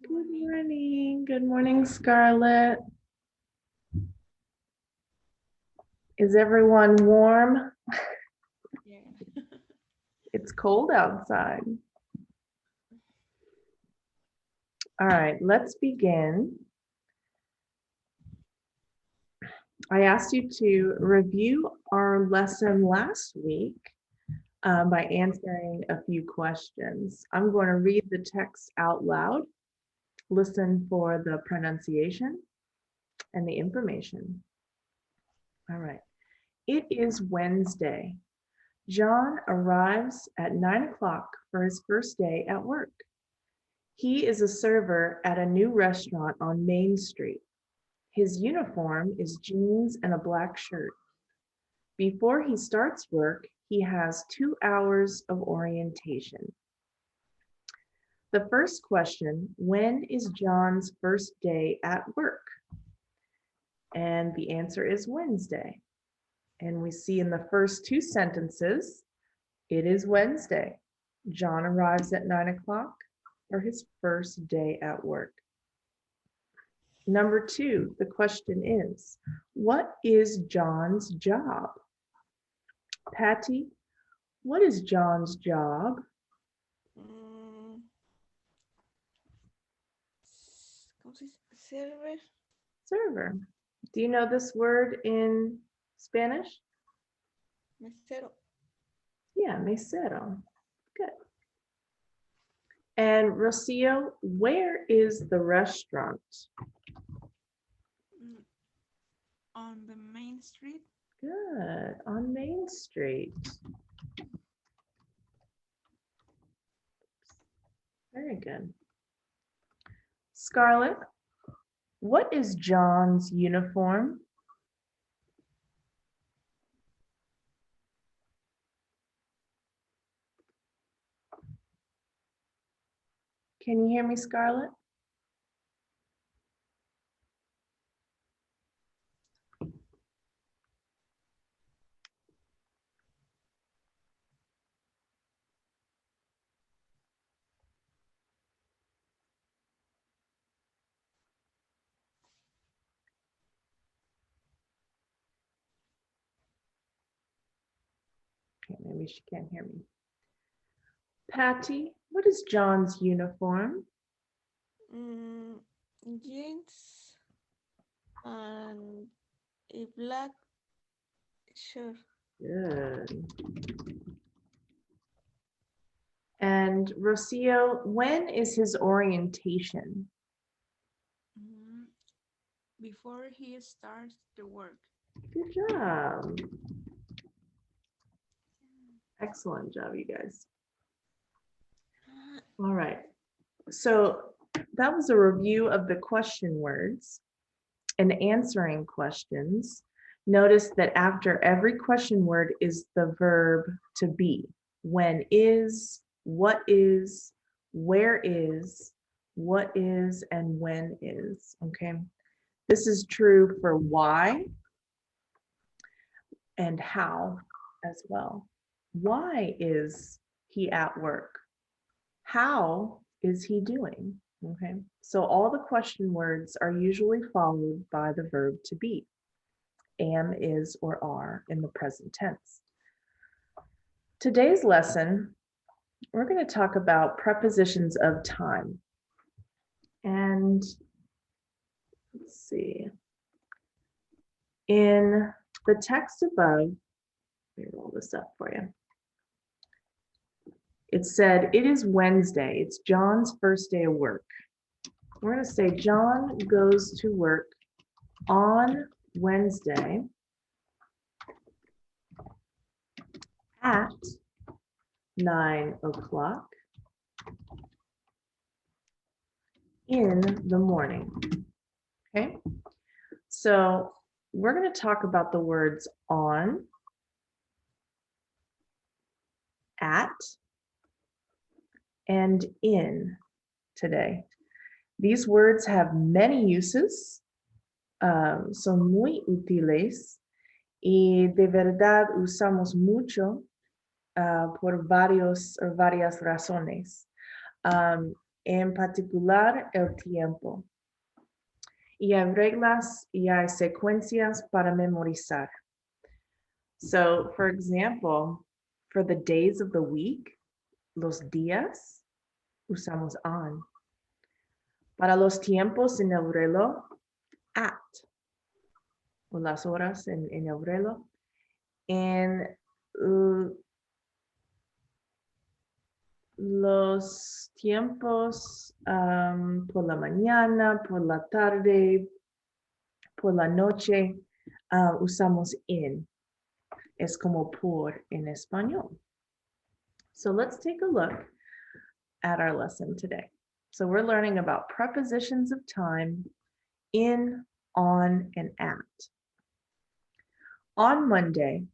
Good Good morning. morning. Good morning, Scarlett. Is everyone warm? Yeah. It's cold outside. All right, let's begin. I asked you to review our lesson last week by answering a few questions. I'm going to read the text out loud, listen for the pronunciation and the information. All right. It is Wednesday. John arrives at 9 o'clock for his first day at work. He is a server at a new restaurant on Main Street. His uniform is jeans and a black shirt. Before he starts work, he has 2 hours of orientation. The first question, when is John's first day at work? And the answer is Wednesday. And we see in the first two sentences, it is Wednesday. John arrives at 9 o'clock for his first day at work. Number two, the question is, what is John's job? Patty, what is John's job? Mm, ¿Cómo se dice? Server. Server. Do you know this word in Spanish? Mesero. Yeah, mesero. Good. And Rocio, where is the restaurant? Mm, On the main street. Good, on Main Street. Very good. Scarlett, what is John's uniform? Can you hear me, Scarlett? Okay, maybe she can't hear me. Patty, what is John's uniform? Mm, Jeans and a black shirt. Good. And Rocio, when is his orientation? Mm, Before he starts the work. Good job. Excellent job, you guys. All right. So that was a review of the question words and answering questions. Notice that after every question word is the verb to be. When is, what is, where is, what is, and when is, okay? This is true for why and how as well. Why is he at work? How is he doing? Okay, so all the question words are usually followed by the verb to be, am, is, or are in the present tense. Today's lesson, we're going to talk about prepositions of time. And let's see. In the text above, let me roll this up for you. It said, it is Wednesday. It's John's first day of work. We're going to say John goes to work on Wednesday at 9 o'clock in the morning. Okay, so we're going to talk about the words on, at, and in today. These words have many uses, son muy útiles y de verdad usamos mucho por varias razones. en particular el tiempo. Y hay reglas y hay secuencias para memorizar. So, for example, for the days of the week, los días, usamos on. Para los tiempos en el reloj, at. O las horas en el reloj. En los tiempos por la mañana, por la tarde, por la noche, usamos in. Es como por en español. So let's take a look at our lesson today. So we're learning about prepositions of time in, on, and at. On Monday,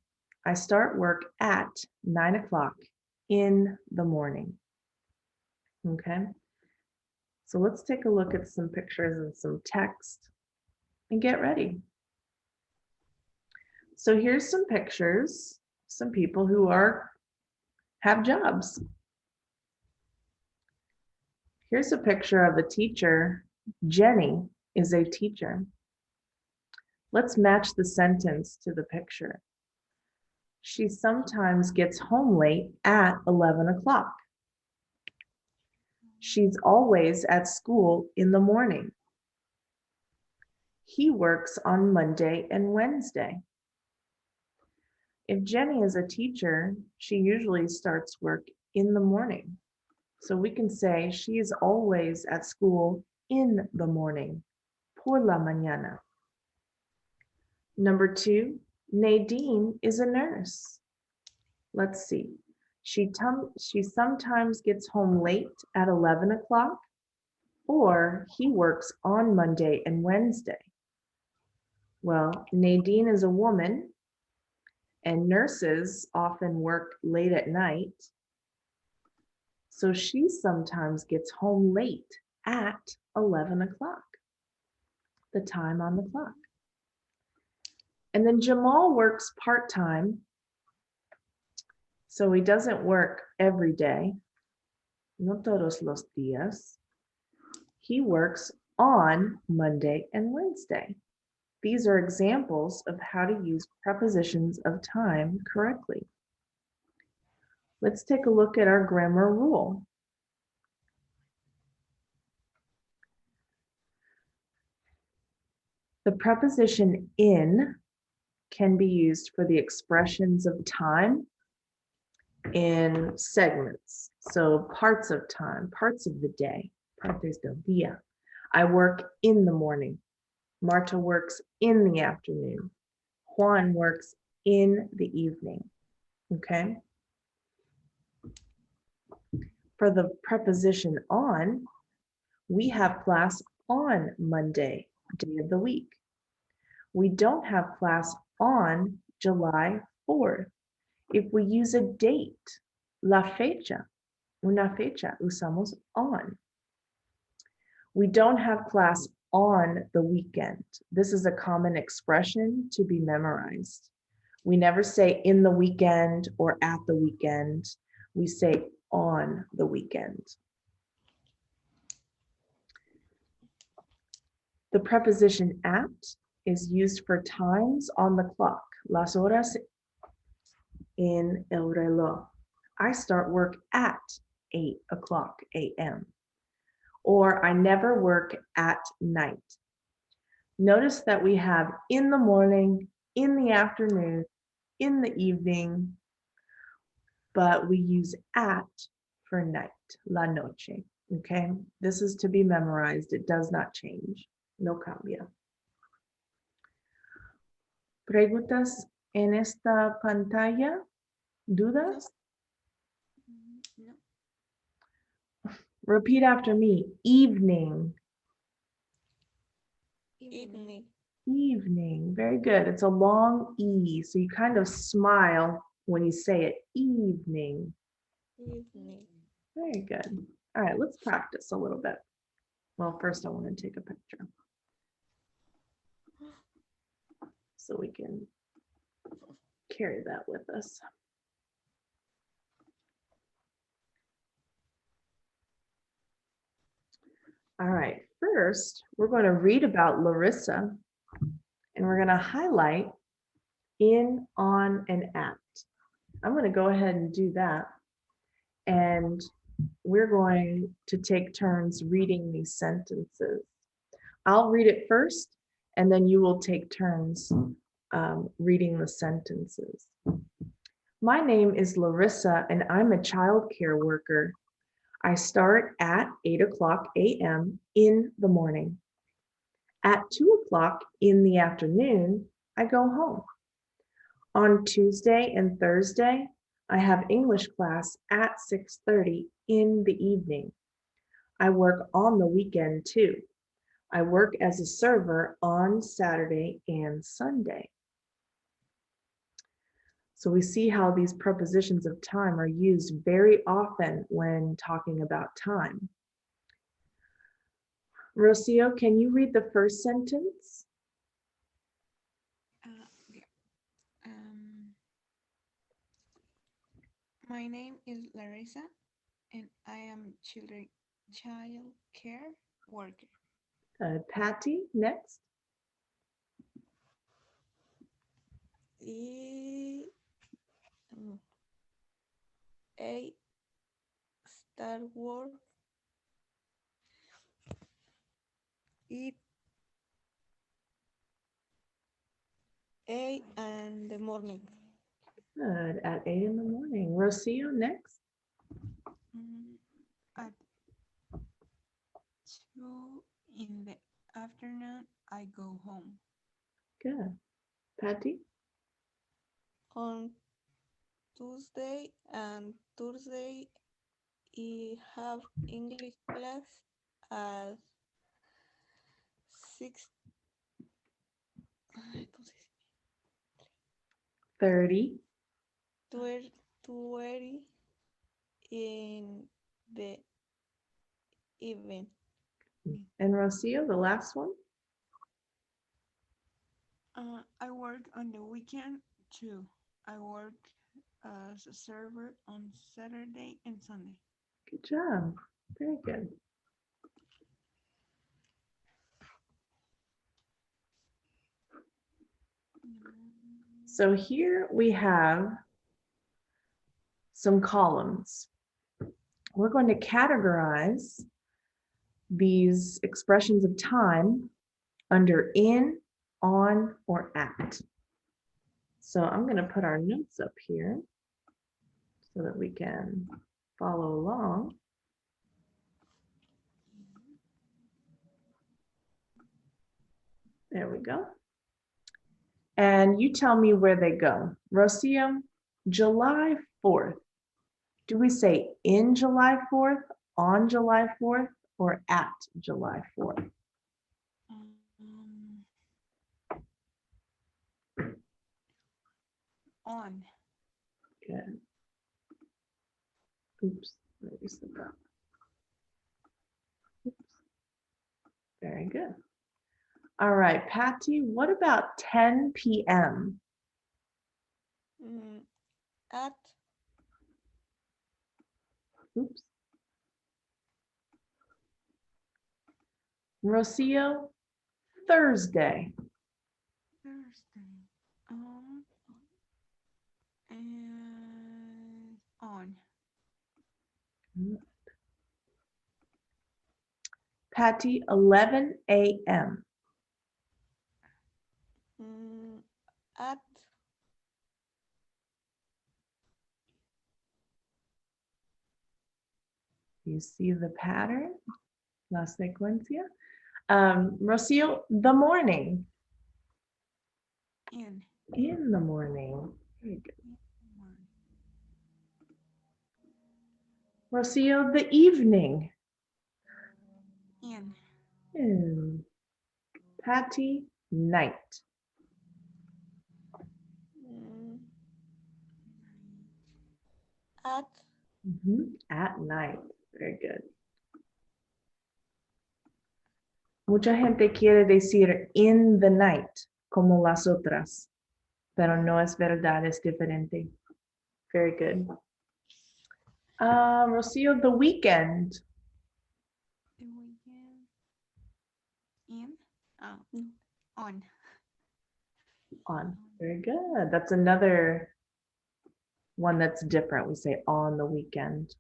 I start work at 9 o'clock in the morning. Okay, so let's take a look at some pictures and some text and get ready. So here's some pictures, some people who have jobs. Here's a picture of a teacher. Jenny is a teacher. Let's match the sentence to the picture. She sometimes gets home late at 11 o'clock. She's always at school in the morning. He works on Monday and Wednesday. If Jenny is a teacher, she usually starts work in the morning. So we can say she is always at school in the morning, por la mañana. Number 2, Nadine is a nurse. Let's see. She sometimes gets home late at 11 o'clock, or he works on Monday and Wednesday. Well, Nadine is a woman, and nurses often work late at night. So she sometimes gets home late at 11 o'clock, the time on the clock. And then Jamal works part-time, so he doesn't work every day, no todos los días. He works on Monday and Wednesday. These are examples of how to use prepositions of time correctly. Let's take a look at our grammar rule. The preposition in can be used for the expressions of time in segments. So parts of time, parts of the day, partes del día. I work in the morning. Marta works in the afternoon. Juan works in the evening. Okay? For the preposition on, we have class on Monday, day of the week. We don't have class on July 4th. If we use a date, la fecha, una fecha, usamos on. We don't have class on the weekend. This is a common expression to be memorized. We never say in the weekend or at the weekend. We say on the weekend. The preposition at is used for times on the clock, las horas en el reloj. I start work at 8 o'clock a.m. Or I never work at night. Notice that we have in the morning, in the afternoon, in the evening, but we use at for night, la noche, okay? This is to be memorized. It does not change. No cambia. ¿Preguntas en esta pantalla? ¿Dudas? No. Repeat after me. Evening. Evening. Evening. Very good. It's a long E, so you kind of smile when you say it. Evening. Evening. Very good. All right, let's practice a little bit. Well, first I want to take a picture so we can carry that with us. All right, first, we're going to read about Larissa, and we're going to highlight in, on, and at. I'm going to go ahead and do that. And we're going to take turns reading these sentences. I'll read it first, and then you will take turns reading the sentences. My name is Larissa, and I'm a child care worker. I start at 8:00 a.m. in the morning. At 2:00 in the afternoon, I go home. On Tuesday and Thursday, I have English class at 6:30 in the evening. I work on the weekend too. I work as a server on Saturday and Sunday. So we see how these prepositions of time are used very often when talking about time. Rocio, can you read the first sentence? Yeah. My name is Larissa, and I am child care worker. Patty, next. I, mm, I start work at 8 in the morning. Good, at 8 in the morning. Rocio, next. Mm, At 2 in the afternoon, I go home. Good. Patty? On Tuesday and Thursday, I have English class at 6, entonces, 30. 20 in the evening. And Rocio, the last one? I work on the weekend too. I work as a server on Saturday and Sunday. Good job. Very good. So here we have some columns. We're going to categorize these expressions of time under in, on, or at. So I'm going to put our notes up here so that we can follow along. There we go. And you tell me where they go. Rocio, July 4th. Do we say in July 4th, on July 4th, or at July 4th? On. Good. Oops, let me set that. Oops. Very good. All right, Patty, what about 10 p.m.? At Oops. Rocio, Thursday. Thursday. And on. Patty, 11 a.m. At You see the pattern? La secuencia. Rocio, the morning. in. In the morning. Very good. Rocio, the evening. In. In. Patty, night. Mm, at At night. Very good. Mucha gente quiere decir in the night, como las otras, pero no es verdad, es diferente. Very good. Rocio, the weekend. the weekend. Uh, on. On. Very good. That's another one that's different. We say on the weekend.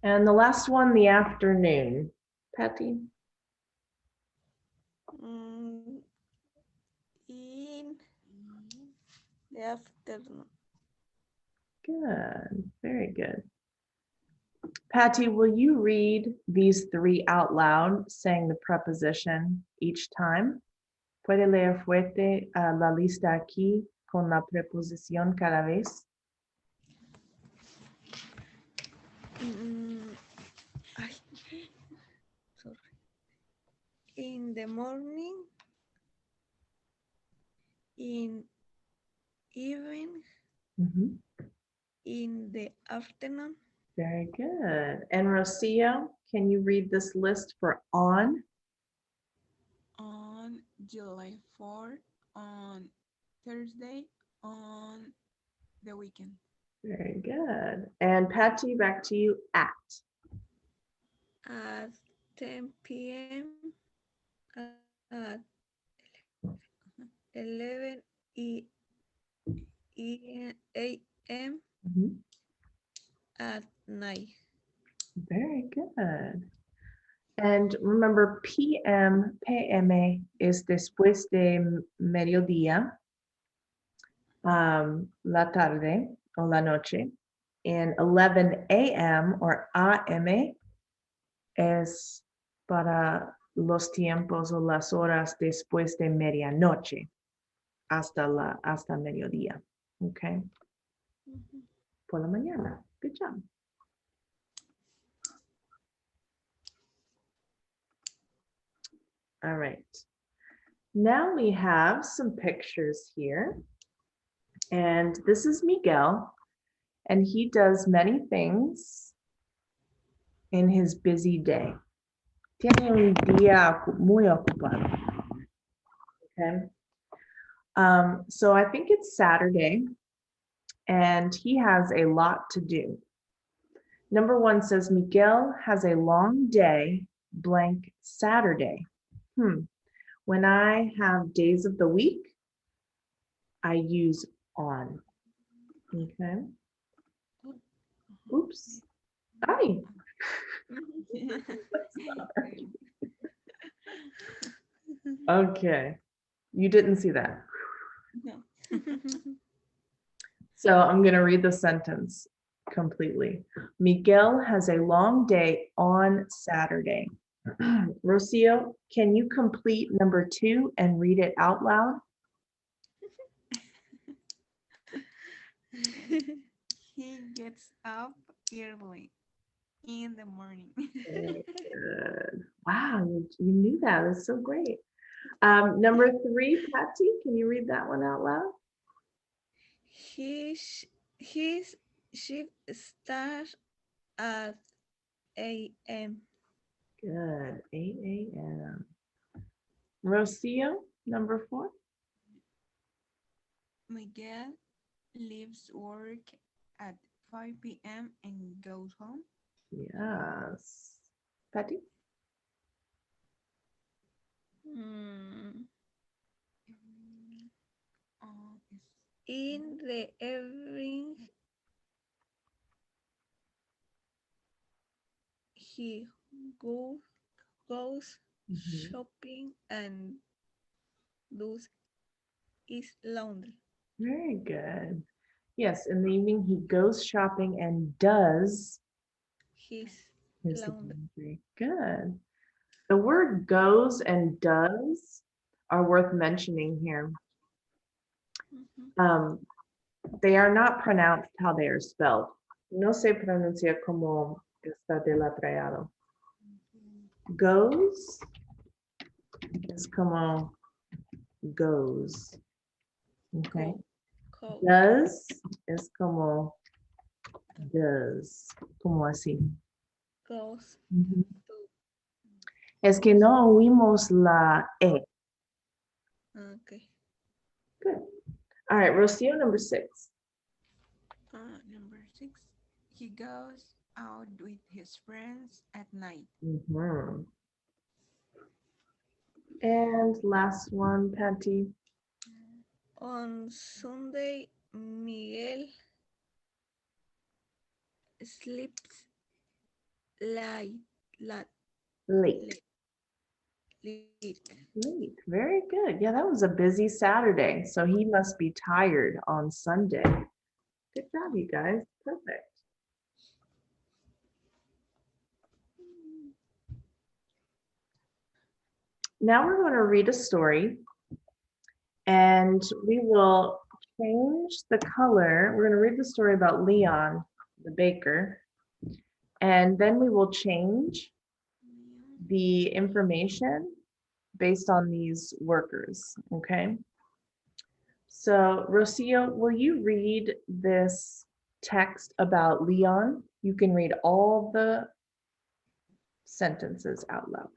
And the last one, the afternoon. Patty? Mm, in the afternoon. Good. Very good. Patty, will you read these three out loud, saying the preposition each time? Puede leer fuerte la lista aquí con la preposición cada vez. Mm, ay, sorry. In the morning, in evening, Mhm. in the afternoon, Very good. And Rocio, can you read this list for on? On July 4th, on Thursday, on the weekend. Very good. And Patty, back to you at. at 10 p.m., at 11 a.m., Mhm. at night. Very good. And remember, PM, PM is después de mediodía, la tarde o la noche. And 11 a.m. or AM es para los tiempos o las horas después de medianoche hasta mediodía. Okay. Mhm. Por la mañana. Good job. All right. Now we have some pictures here. And this is Miguel, and he does many things in his busy day. Tiene un día muy ocupado. Okay. So I think it's Saturday, and he has a lot to do. Number one says Miguel has a long day, blank Saturday. When I have days of the week, I use on. Okay. Oops. Hi. Okay. You didn't see that. No. So I'm going to read the sentence completely. Miguel has a long day on Saturday. Rocio, can you complete number 2 and read it out loud? He gets up early in the morning. Very good. Wow, you knew that. That's so great. Number 3, Patsy, can you read that one out loud? His shift starts at 8 a.m. Good. 8 a.m. Rocio, number 4. Miguel leaves work at 5 p.m. and goes home. Yes. Patty? Mm, Mm, is in the evening, he go, goes Mhm. shopping and does his laundry. Very good. Yes, in the evening he goes shopping and does His his laundry. laundry. Good. The word goes and does are worth mentioning here. Mhm. Um, they are not pronounced how they are spelled. No se pronuncia como está deletreado. Goes is como goes. Okay. Go. Does is como does. Como así. Goes Ujú. to. Es que no oímos la E. Okay. Good. All right, Rocio, number 6. number 6. He goes out with his friends at night. Mhm. And last one, Patty. On Sunday, Miguel sleeps late. Late. Late. Late. Late. Very good. Yeah, that was a busy Saturday. So he must be tired on Sunday. Good job, you guys. Perfect. Now we're going to read a story and we will change the color. We're going to read the story about Leon, the baker, and then we will change the information based on these workers, okay? So, Rocio, will you read this text about Leon? You can read all the sentences out loud.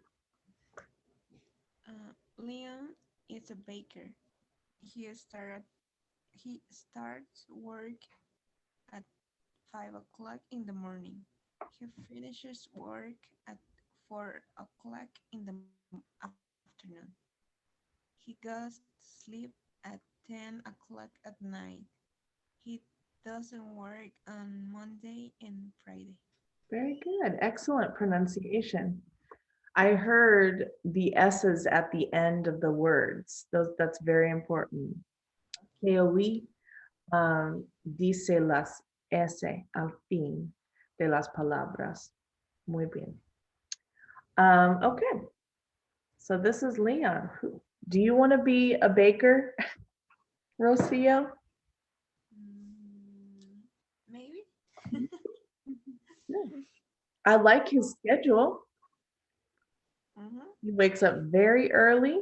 Leon is a baker. He started he starts work at 5 o'clock in the morning. He finishes work at 4 o'clock in the afternoon. He goes to sleep at 10 o'clock at night. He doesn't work on Monday and Friday. Very good. Excellent pronunciation. I heard the S's at the end of the words. That's very important. Keowi dice las S al fin de las palabras. Muy bien. Okay, so this is Leon. Do you want to be a baker, Rocio? Maybe. Yeah. I like his schedule. Mhm. He wakes up very early.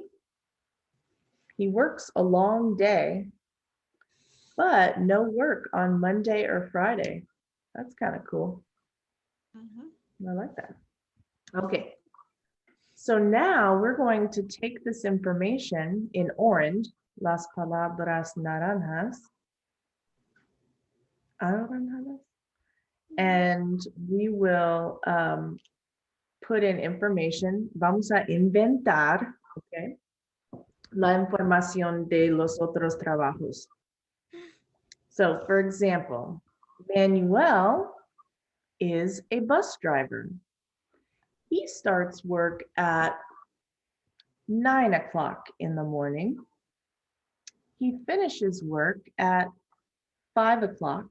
He works a long day, but no work on Monday or Friday. That's kind of cool. Mhm. I like that. Okay, so now we're going to take this information in orange, las palabras naranjas, naranjas, and we will put in information. Vamos a inventar, okay, la información de los otros trabajos. So, for example, Manuel is a bus driver. He starts work at 9 o'clock in the morning. He finishes work at 5 o'clock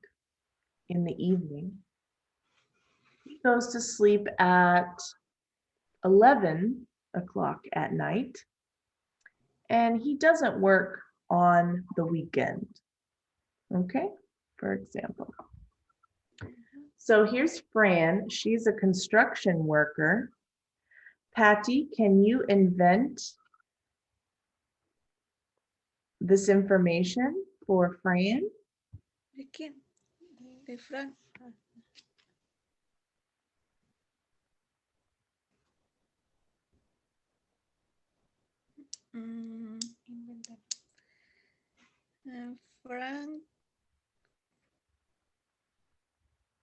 in the evening. He goes to sleep at 11 o'clock at night. And he doesn't work on the weekend. Okay, for example. So here's Fran. She's a construction worker. Patty, can you invent this information for Fran? ¿De quién? De Frank. Mm, Inventar. Frank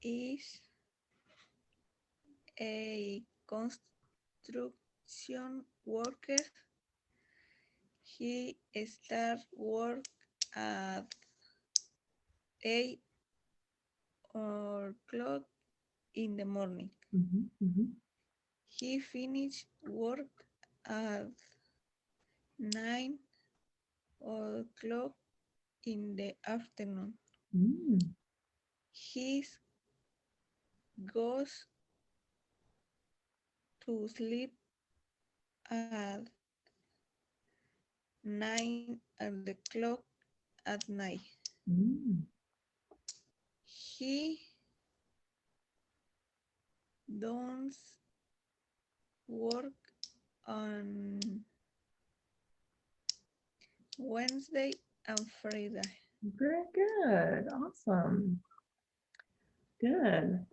is a construction worker. He starts work at 8 o'clock in the morning. Mhm, mhm. He finishes work at 9 o'clock in the afternoon. Mm, He goes to sleep at 9 o'clock at night. mm, He don't work on Wednesday and Friday. very good. Awesome. Good.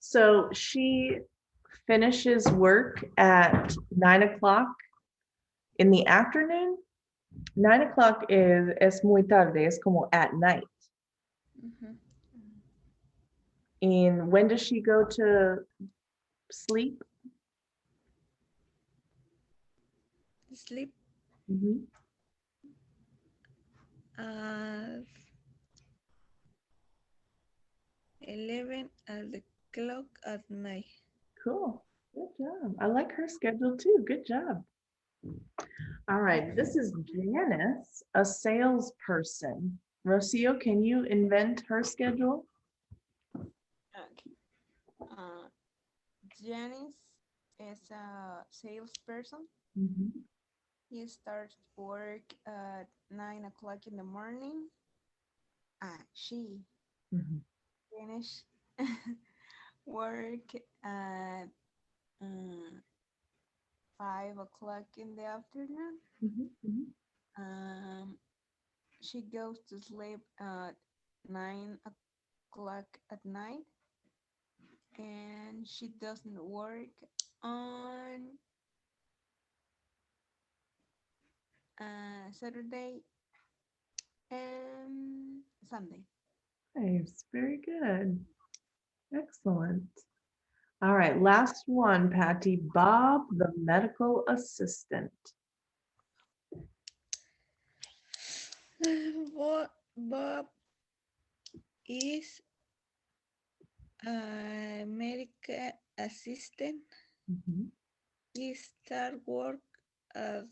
So she finishes work at 9 o'clock in the afternoon. 9 o'clock is es muy tarde, es como at night. Mhm. And when does she go to sleep? sleep Mhm. at 11 at the clock at night. Cool. Good job. I like her schedule too. Good job. All right. This is Janice, a salesperson. Rocio, can you invent her schedule? Okay. Uh, Janice is a salesperson. Mhm. He starts work at 9 o'clock in the morning. She Mhm. finish work at um, 5 o'clock in the afternoon. Mhm. Mhm. Um, she goes to sleep at 9 o'clock at night, and she doesn't work on Saturday and Sunday. Nice. Very good. Excellent. All right. Last one, Patty. Bob, the medical assistant. Bob is a medical assistant. Mhm. He start work at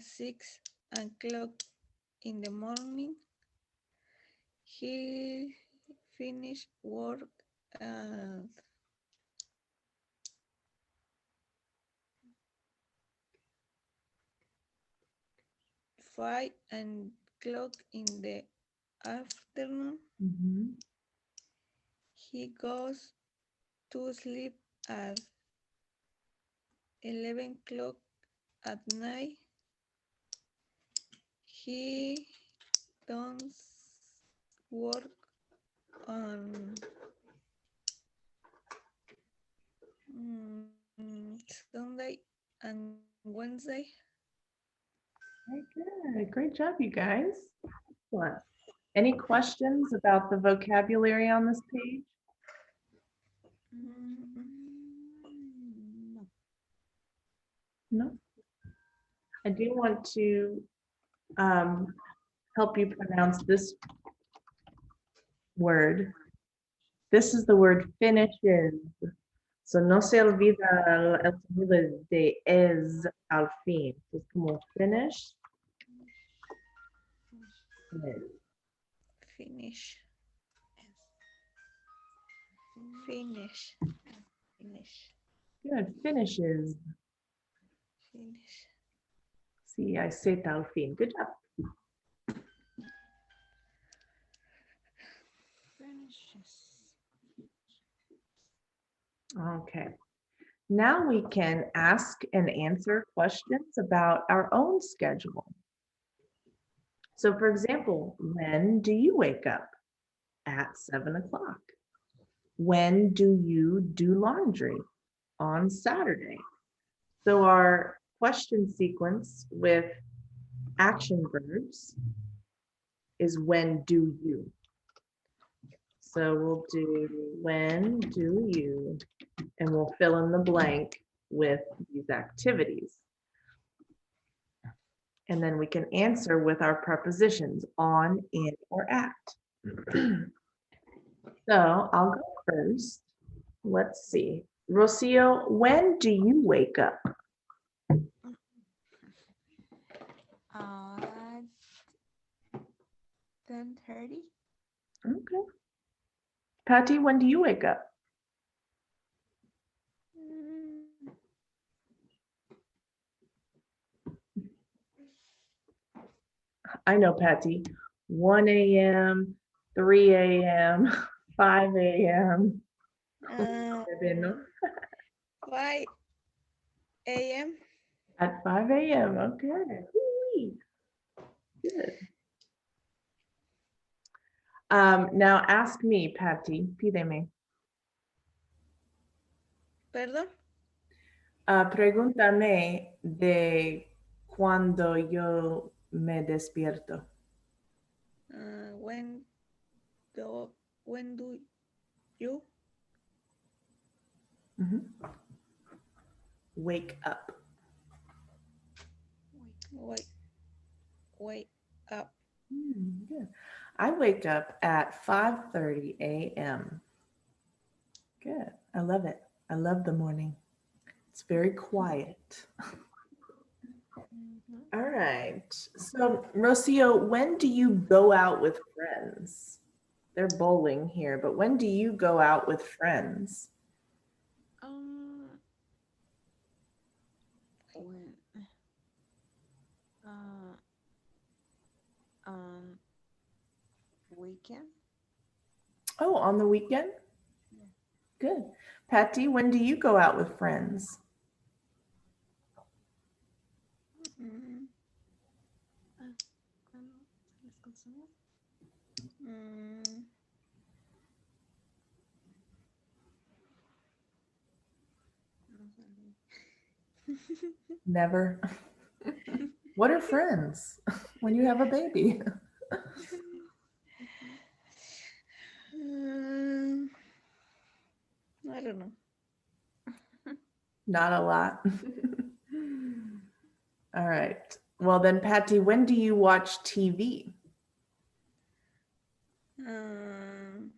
6 o'clock in the morning. He finish work at 5 o'clock in the afternoon. Mhm. He goes to sleep at 11 o'clock at night. He don't work on Sunday and Wednesday. Very good. Great job, you guys. Excellent. Any questions about the vocabulary on this page? No. No. I do want to um, help you pronounce this word. This is the word finishes. So no se olvida el sonido de es al fin. Es como finish. Finish. Finish, Finish. finish, finish, Good. Finishes. finish. Sí, I say al fin. Good job. Finishes. Okay. Now we can ask and answer questions about our own schedule. So for example, when do you wake up? At 7 o'clock. When do you do laundry? On Saturday. So our question sequence with action verbs is when do you. So we'll do when do you, and we'll fill in the blank with these activities. And then we can answer with our prepositions on, in, or at. So I'll go first. Let's see. Rocio, when do you wake up? At 10:30. Okay. Patty, when do you wake up? Mm, I know, Patty. 1 a.m., 3 a.m., 5 a.m. uh, 5 a.m. At 5 a.m. Okay. Woo-wee. Good. Now ask me, Patty. Pídeme. Perdón. Pregúntame de cuando yo me despierto. When do when do you Ujú. Wake up. Wake, wake up. Good. I wake up at 5:30 a.m. Good. I love it. I love the morning. It's very quiet. Mhm. All right. So, Rocio, when do you go out with friends? They're bowling here, but when do you go out with friends? Um, when uh um weekend. Oh, on the weekend? Yeah. Good. Patty, when do you go out with friends? Mm, Ah, ¿cuándo sales con su amor? mm, No salí. Never. What are friends when you have a baby? Ujú. mm, I don't know. Not a lot. All right. Well, then, Patty, when do you watch TV? Um,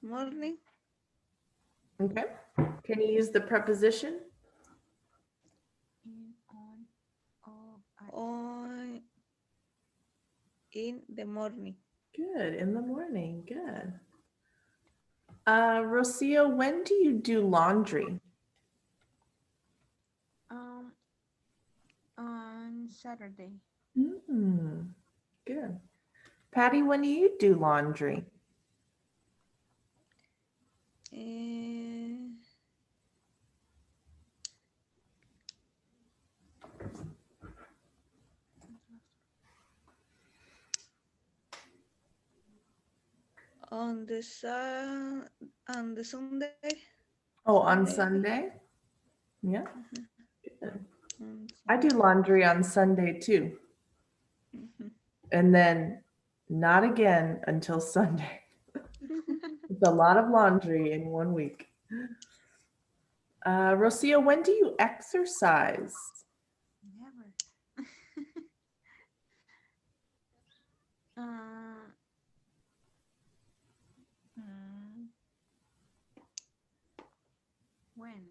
Morning Okay. Can you use the preposition? In, on, of, at. on in the morning. Good. In the morning. Good. Rocio, when do you do laundry? Um, on Saturday. Mm, good. Patty, when do you do laundry? Eh, on the Sunday. Oh, on Sunday, I think. Sunday? Yeah. Good. On I do Sunday. laundry on Sunday too. Mhm. And then not again until Sunday. It's a lot of laundry in one week. Rocio, when do you exercise? Never. uh, mm, when?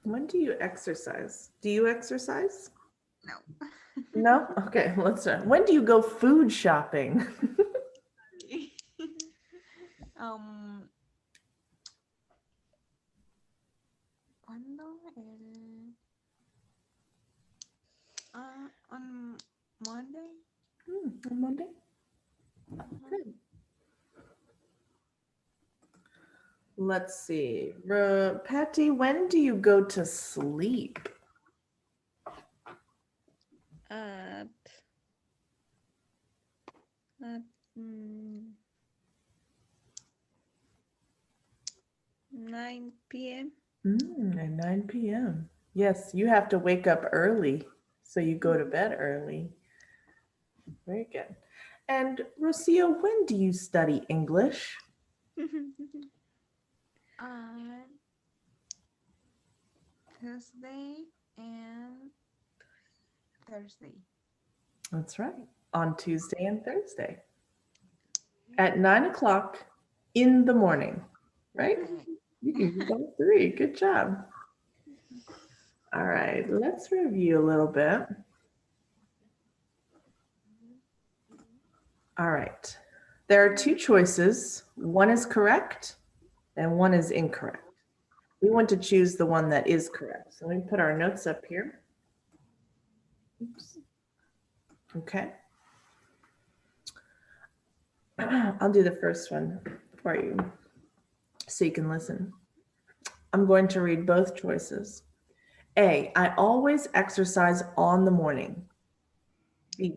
When do you exercise? Do you exercise? No. No? Okay, let's start. When do you go food shopping? um, ¿cuándo? On Monday. On Monday? Uh-huh. Good. Let's see. Patty, when do you go to sleep? At at mm, 9 p.m. At 9 p.m. Yes, you have to wake up early, so you go to bed early. Very good. And Rocio, when do you study English? On Tuesday and Thursday. That's right. On Tuesday and Thursday at 9 o'clock in the morning, right? Correct. You can use all three. Good job. All right, let's review a little bit. All right. There are two choices. One is correct and one is incorrect. We want to choose the one that is correct. So let me put our notes up here. Oops. Okay. I'll do the first one for you so you can listen. I'm going to read both choices. A, I always exercise on the morning. B,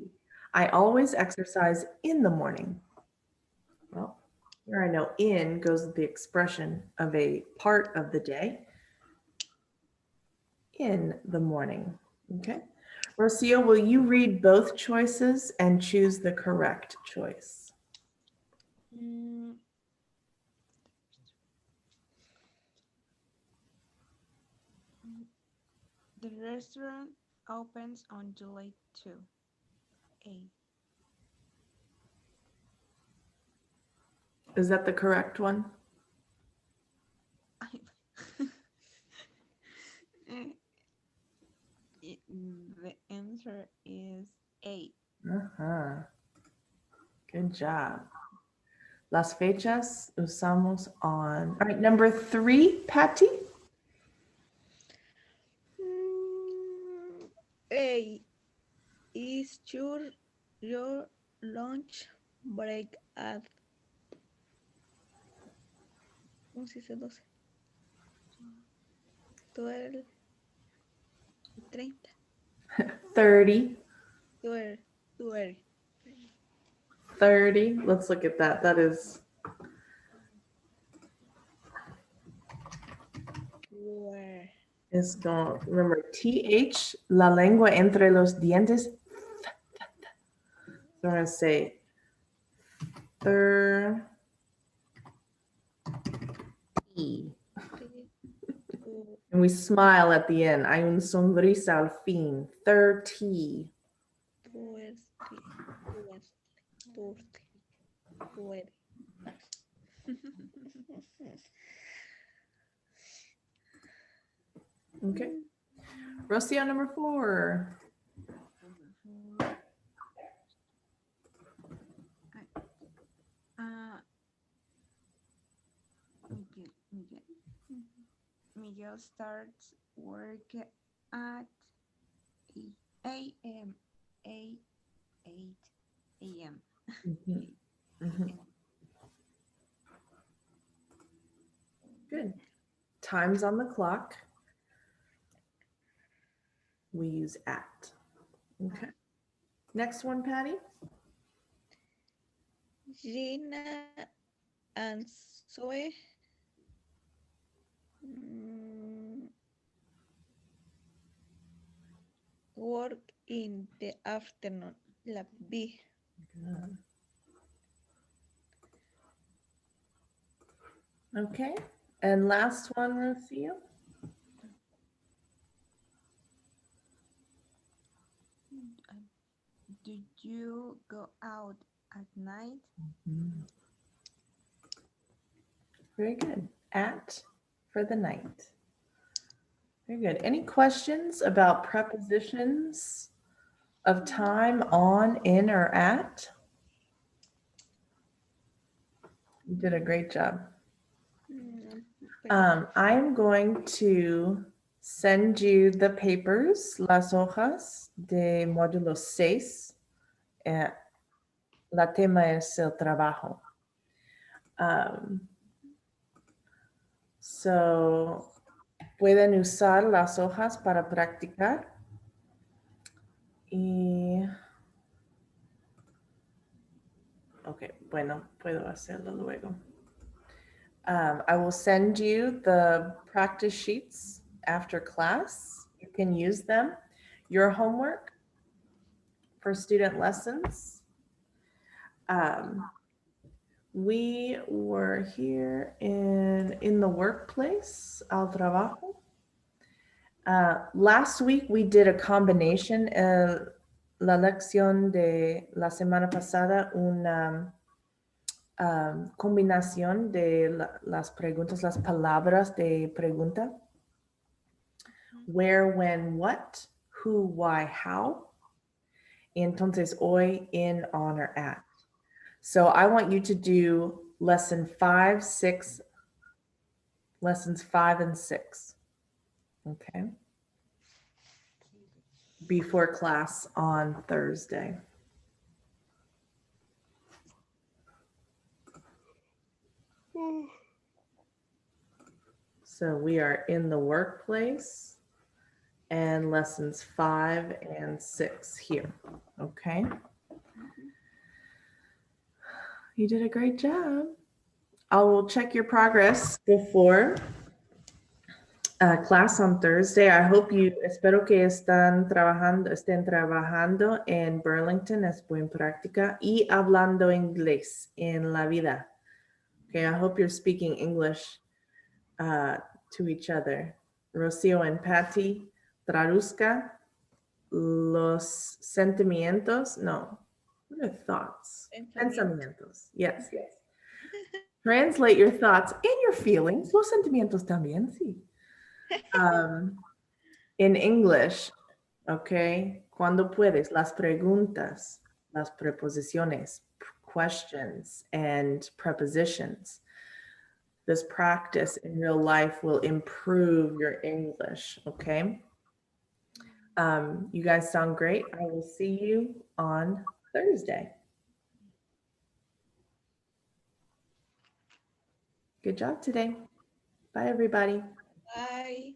I always exercise in the morning. Well, here I know in goes with the expression of a part of the day. In the morning. Okay. Rocio, will you read both choices and choose the correct choice? Mm, the restaurant opens on July 2. A. Is that the correct one? The answer is A. Uh-huh. Good job. Las fechas usamos on. All right, number 3, Patty. A. Is your lunch break at ¿cómo se dice 12? 12, 30, 30. 12, 12. 30. Let's look at that. That is 12. is going. Remember, TH, la lengua entre los dientes. So I'm going to say 30. And we smile at the end. Hay un sonrisa al fin. 30. 12, 12, 12. Okay. Rocio, number 4. Uh, Miguel starts work at 8 a.m. 8 a.m. Good. Time's on the clock. We use at. Okay. Next one, Patty. Gina and Zoe mm, work in the afternoon. La B. Okay. And last one, Rocio. Did you go out at night? Very good. At for the night. Very good. Any questions about prepositions of time on, in, or at? You did a great job. I'm going to send you the papers, las hojas de módulo 6. La tema es el trabajo. So, pueden usar las hojas para practicar. Y, ok, bueno, puedo hacerlo luego. I will send you the practice sheets after class. You can use them. Your homework for student lessons. We were here in the workplace, al trabajo. Last week we did a combination. La lección de la semana pasada, una combinación de las preguntas, las palabras de pregunta. Where, when, what, who, why, how. Entonces, hoy, in, on, or at. So I want you to do lessons 5 and 6. Okay. Before class on Thursday. So we are in the workplace and lessons 5 and 6 here. Okay. You did a great job. I will check your progress before class on Thursday. I hope espero que estén trabajando en Burlington, es buena práctica, y hablando inglés en la vida. Okay, I hope you're speaking English to each other. Rocio and Patty, traduzca los sentimientos, no, what are thoughts? Pensamiento. Pensamientos, yes. Translate your thoughts and your feelings, los sentimientos también, sí. In English, okay, cuando puedes, las preguntas, las preposiciones, questions, and prepositions. This practice in real life will improve your English, okay? You guys sound great. I will see you on Thursday. Good job today. Bye, everybody. Bye.